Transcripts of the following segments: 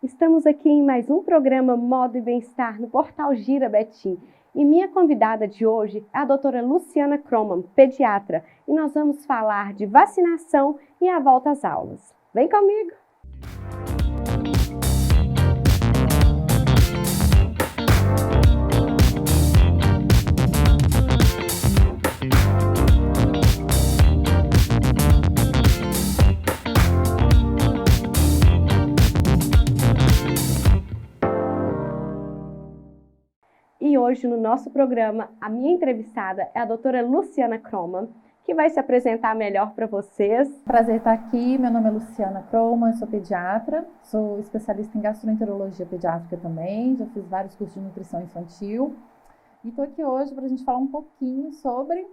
Estamos aqui em mais um programa Moda e Bem-Estar no Portal Gira Betim. E minha convidada de hoje é a doutora Luciana Kroman, pediatra. E nós vamos falar de vacinação e a volta às aulas. Vem comigo! E hoje no nosso programa, a minha entrevistada é a doutora Luciana Kroman, que vai se apresentar melhor para vocês. Prazer estar aqui, meu nome é Luciana Kroman, eu sou pediatra, sou especialista em gastroenterologia pediátrica também, já fiz vários cursos de nutrição infantil e estou aqui hoje para a gente falar um pouquinho sobre...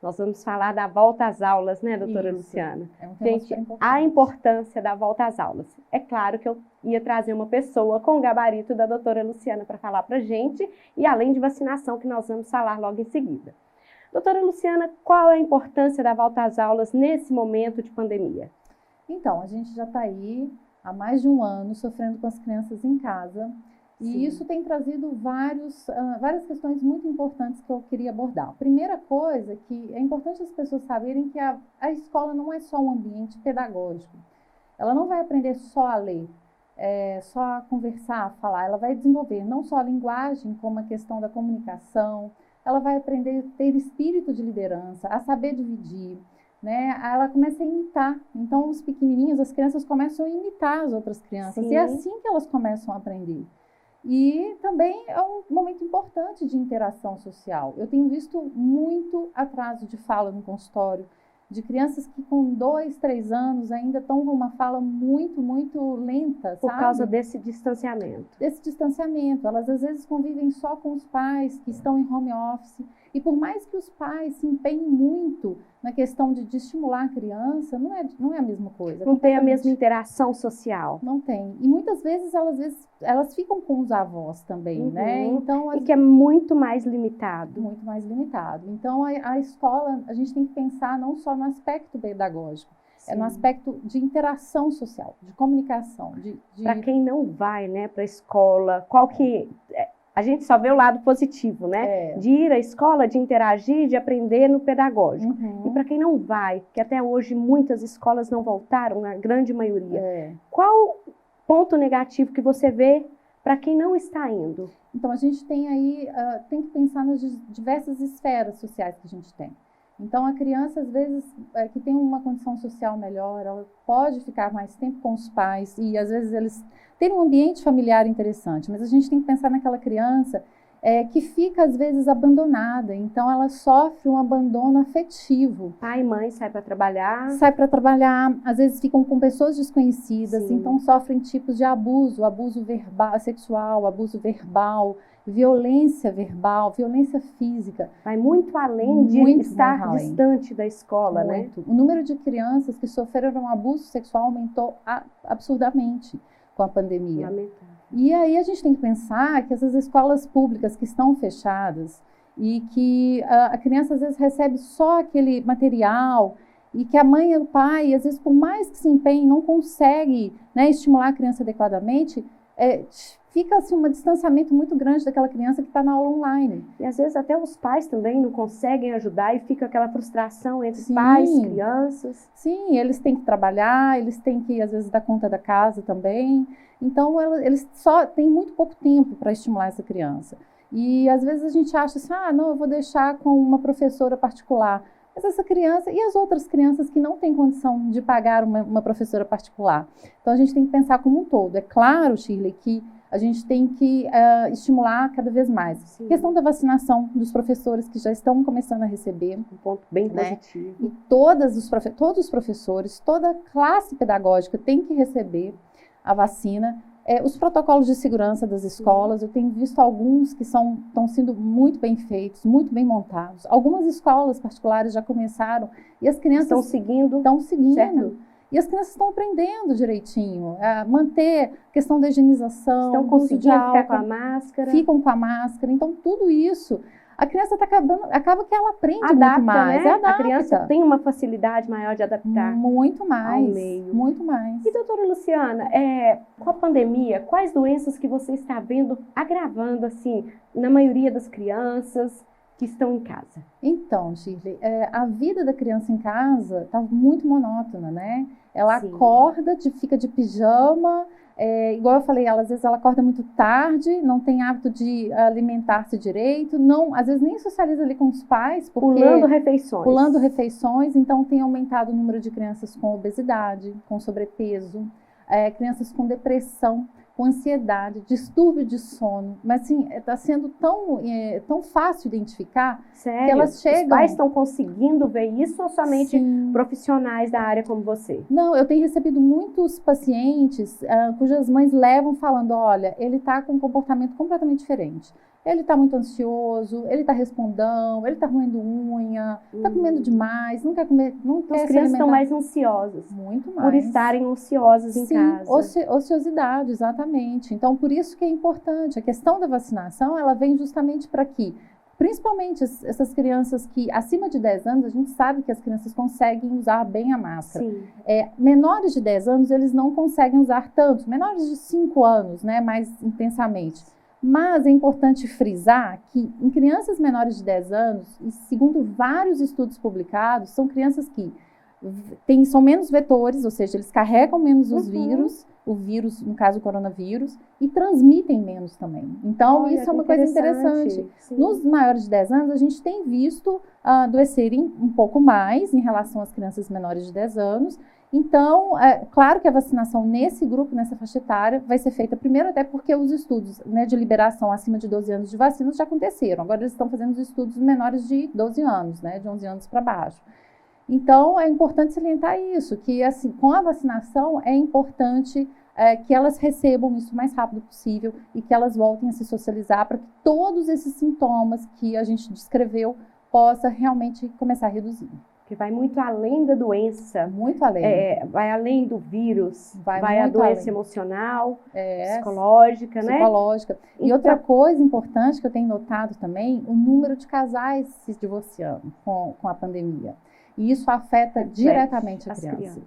Nós vamos falar da volta às aulas, né, doutora Luciana? É um tema gente, super importante. A importância da volta às aulas. É claro que eu ia trazer uma pessoa com o gabarito da doutora Luciana para falar para a gente, e além de vacinação, que nós vamos falar logo em seguida. Doutora Luciana, qual é a importância da volta às aulas nesse momento de pandemia? Então, a gente já está aí há mais de um ano sofrendo com as crianças em casa. E isso tem trazido várias questões muito importantes que eu queria abordar. A primeira coisa que é importante as pessoas saberem que a escola não é só um ambiente pedagógico. Ela não vai aprender só a ler, só a conversar, a falar. Ela vai desenvolver não só a linguagem, como a questão da comunicação. Ela vai aprender a ter espírito de liderança, a saber dividir. Né? Ela começa a imitar. Então, os pequenininhos, as crianças começam a imitar as outras crianças. Sim. E é assim que elas começam a aprender. E também é um momento importante de interação social. Eu tenho visto muito atraso de fala no consultório, de crianças que com 2, 3 anos ainda estão com uma fala muito, muito lenta, Por sabe? causa desse distanciamento. Desse distanciamento. Elas às vezes convivem só com os pais que estão em home office. E por mais que os pais se empenhem muito na questão de estimular a criança, não é a mesma coisa. Não tem a mesma interação social. Não tem. E muitas vezes elas ficam com os avós também, né? Então, e que é muito mais limitado. Muito mais limitado. Então, a escola, a gente tem que pensar não só no aspecto pedagógico, é no aspecto de interação social, de comunicação. Para quem não vai, né, para a escola, a gente só vê o lado positivo, né? De ir à escola, de interagir, de aprender no pedagógico. E para quem não vai, que até hoje muitas escolas não voltaram, a grande maioria, qual ponto negativo que você vê para quem não está indo? Então, a gente tem aí, tem que pensar nas diversas esferas sociais que a gente tem. Então, a criança, às vezes, que tem uma condição social melhor, ela pode ficar mais tempo com os pais e, às vezes, eles têm um ambiente familiar interessante, mas a gente tem que pensar naquela criança que fica, às vezes, abandonada. Então, ela sofre um abandono afetivo. Pai e mãe saem para trabalhar. Sai para trabalhar, às vezes ficam com pessoas desconhecidas, Sim. Então sofrem tipos de abuso verbal, sexual, abuso verbal, violência verbal, violência física. Vai muito além de estar distante da escola, muito. né? O número de crianças que sofreram abuso sexual aumentou absurdamente com a pandemia. Lamentável. E aí a gente tem que pensar que essas escolas públicas que estão fechadas e que a criança às vezes recebe só aquele material e que a mãe e o pai, às vezes por mais que se empenhem, não consegue, né, estimular a criança adequadamente, fica assim um distanciamento muito grande daquela criança que está na aula online. E às vezes até os pais também não conseguem ajudar e fica aquela frustração entre Sim. pais e crianças. Sim, eles têm que trabalhar, eles têm que às vezes dar conta da casa também. Então eles só têm muito pouco tempo para estimular essa criança. E às vezes a gente acha assim, não, eu vou deixar com uma professora particular. Mas essa criança e as outras crianças que não têm condição de pagar uma professora particular. Então a gente tem que pensar como um todo. É claro, Shirley, que a gente tem que estimular cada vez mais. Sim. Questão da vacinação dos professores que já estão começando a receber. Um ponto bem positivo. E todos os professores, toda a classe pedagógica tem que receber a vacina. Os protocolos de segurança das escolas, eu tenho visto alguns que estão sendo muito bem feitos, muito bem montados. Algumas escolas particulares já começaram e as crianças estão seguindo. Certo? E as crianças estão aprendendo direitinho, a manter a questão da higienização, estão conseguindo ficar com a máscara. Ficam com a máscara. Então, tudo isso a criança acaba que ela aprende adapta, muito mais. Né? Adapta. A criança tem uma facilidade maior de adaptar. Muito mais. Ao meio. Muito mais. E, doutora Luciana, com a pandemia, quais doenças que você está vendo agravando, assim, na maioria das crianças que estão em casa? Então, Shirley, a vida da criança em casa está muito monótona, né? Ela Sim. acorda, fica de pijama, igual eu falei, às vezes ela acorda muito tarde, não tem hábito de alimentar-se direito, às vezes nem socializa ali com os pais. Pulando refeições. Pulando refeições, então tem aumentado o número de crianças com obesidade, com sobrepeso, crianças com depressão, com ansiedade, distúrbio de sono. Mas assim, está sendo tão fácil identificar. Sério? Que elas chegam... Os pais estão conseguindo ver isso ou somente Sim. profissionais da área como você? Não, eu tenho recebido muitos pacientes cujas mães levam falando, olha, ele está com um comportamento completamente diferente. Ele está muito ansioso, ele está respondão, ele está roendo unha, está comendo demais, não quer comer, não quer se alimentar. As crianças estão mais ansiosas. Muito mais. Por estarem ociosas em casa. Ociosidade, exatamente. Então, por isso que é importante. A questão da vacinação, ela vem justamente para que, principalmente essas crianças que, acima de 10 anos, a gente sabe que as crianças conseguem usar bem a máscara. Sim. Menores de 10 anos, eles não conseguem usar tanto. Menores de 5 anos, né, mais intensamente. Mas é importante frisar que em crianças menores de 10 anos, e segundo vários estudos publicados, são crianças que são menos vetores, ou seja, eles carregam menos os vírus, o vírus, no caso o coronavírus, e transmitem menos também. Então, isso é uma coisa interessante. Sim. Nos maiores de 10 anos, a gente tem visto adoecerem um pouco mais em relação às crianças menores de 10 anos. Então, claro que a vacinação nesse grupo, nessa faixa etária, vai ser feita primeiro até porque os estudos, né, de liberação acima de 12 anos de vacinas já aconteceram. Agora eles estão fazendo os estudos menores de 12 anos, né, de 11 anos para baixo. Então, é importante salientar isso, que assim, com a vacinação é importante que elas recebam isso o mais rápido possível e que elas voltem a se socializar para que todos esses sintomas que a gente descreveu possa realmente começar a reduzir. Que vai muito além da doença. Muito além. Vai além do vírus, vai a doença emocional, psicológica, né? Psicológica. Então, e outra coisa importante que eu tenho notado também, o número de casais se divorciando com a pandemia. E isso afeta diretamente as crianças.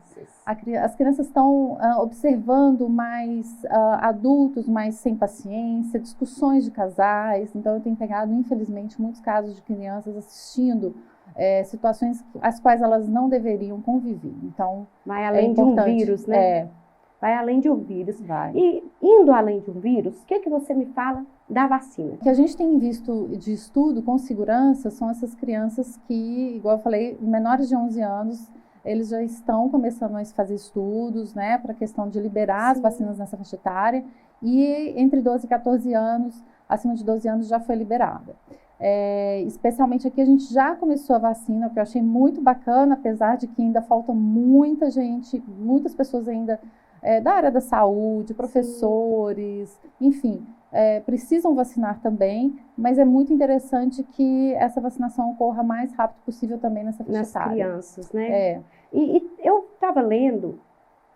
As crianças estão observando mais adultos mais sem paciência, discussões de casais. Então, eu tenho pegado, infelizmente, muitos casos de crianças assistindo situações às quais elas não deveriam conviver. Então, vai além de um vírus, né? Vai além de um vírus. Vai. E indo além de um vírus, o que você me fala da vacina? O que a gente tem visto de estudo com segurança são essas crianças que, igual eu falei, menores de 11 anos, eles já estão começando a fazer estudos, né, para a questão de liberar as vacinas nessa faixa etária, e entre 12 e 14 anos, acima de 12 anos já foi liberada. Especialmente aqui a gente já começou a vacina, o que eu achei muito bacana, apesar de que ainda falta muita gente, muitas pessoas ainda da área da saúde, professores, enfim, precisam vacinar também, mas é muito interessante que essa vacinação ocorra o mais rápido possível também nessa faixa etária. Nas crianças, né? E eu estava lendo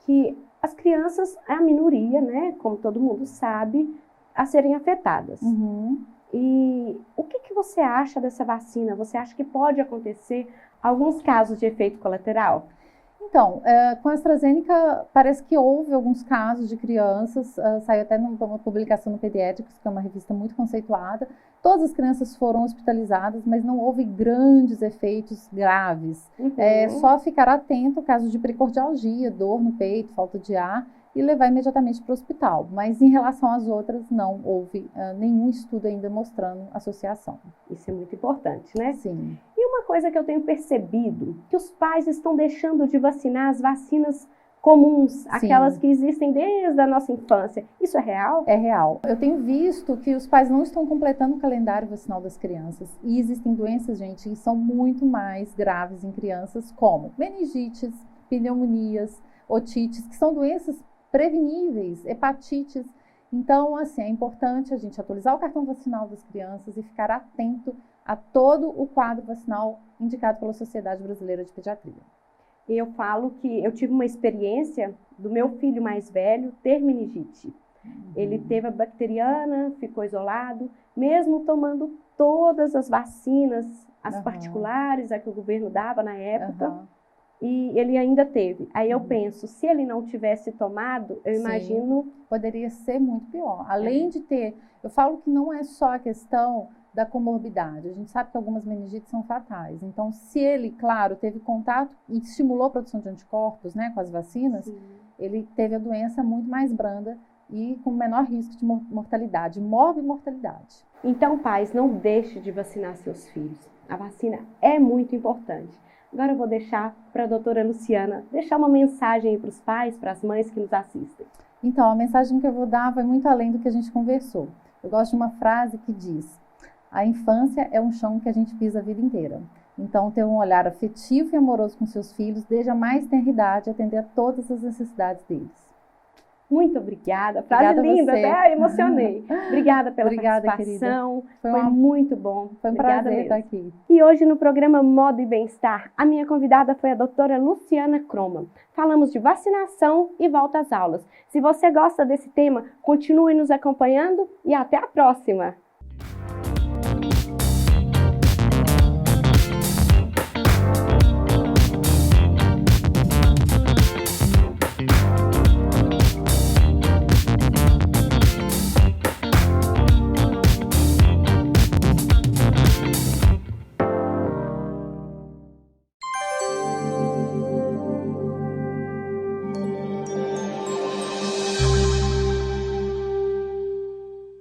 que as crianças é a minoria, né, como todo mundo sabe, a serem afetadas. Uhum. E o que você acha dessa vacina? Você acha que pode acontecer alguns casos de efeito colateral? Então, com a AstraZeneca, parece que houve alguns casos de crianças, saiu até numa publicação no Pediatrics, que é uma revista muito conceituada. Todas as crianças foram hospitalizadas, mas não houve grandes efeitos graves. Só ficar atento ao caso de precordialgia, dor no peito, falta de ar, e levar imediatamente para o hospital. Mas em relação às outras, não houve nenhum estudo ainda mostrando associação. Isso é muito importante, né? Sim. E uma coisa que eu tenho percebido, que os pais estão deixando de vacinar as vacinas comuns, aquelas que existem desde a nossa infância. Isso é real? É real. Eu tenho visto que os pais não estão completando o calendário vacinal das crianças. E existem doenças, gente, que são muito mais graves em crianças, como meningites, pneumonias, otites, que são doenças preveníveis, hepatites. Então, assim, é importante a gente atualizar o cartão vacinal das crianças e ficar atento a todo o quadro vacinal indicado pela Sociedade Brasileira de Pediatria. Eu falo que eu tive uma experiência do meu filho mais velho ter meningite. Ele teve a bacteriana, ficou isolado, mesmo tomando todas as vacinas, as particulares, a que o governo dava na época, e ele ainda teve. Aí eu penso, se ele não tivesse tomado, eu imagino... Poderia ser muito pior. Além de ter... Eu falo que não é só a questão da comorbidade. A gente sabe que algumas meningites são fatais. Então, se ele, claro, teve contato e estimulou a produção de anticorpos, né, com as vacinas, ele teve a doença muito mais branda e com menor risco de mortalidade, morbimortalidade. Então, pais, não deixe de vacinar seus filhos. A vacina é muito importante. Agora eu vou deixar para a doutora Luciana deixar uma mensagem aí para os pais, para as mães que nos assistem. Então, a mensagem que eu vou dar vai muito além do que a gente conversou. Eu gosto de uma frase que diz: a infância é um chão que a gente pisa a vida inteira. Então, ter um olhar afetivo e amoroso com seus filhos, desde a mais tenra idade, atender a todas as necessidades deles. Muito obrigada. Frase linda, até emocionei. Obrigada pela participação. Foi muito bom. Foi um prazer estar aqui. E hoje no programa Moda e Bem-Estar, a minha convidada foi a doutora Luciana Krohmann. Falamos de vacinação e volta às aulas. Se você gosta desse tema, continue nos acompanhando e até a próxima.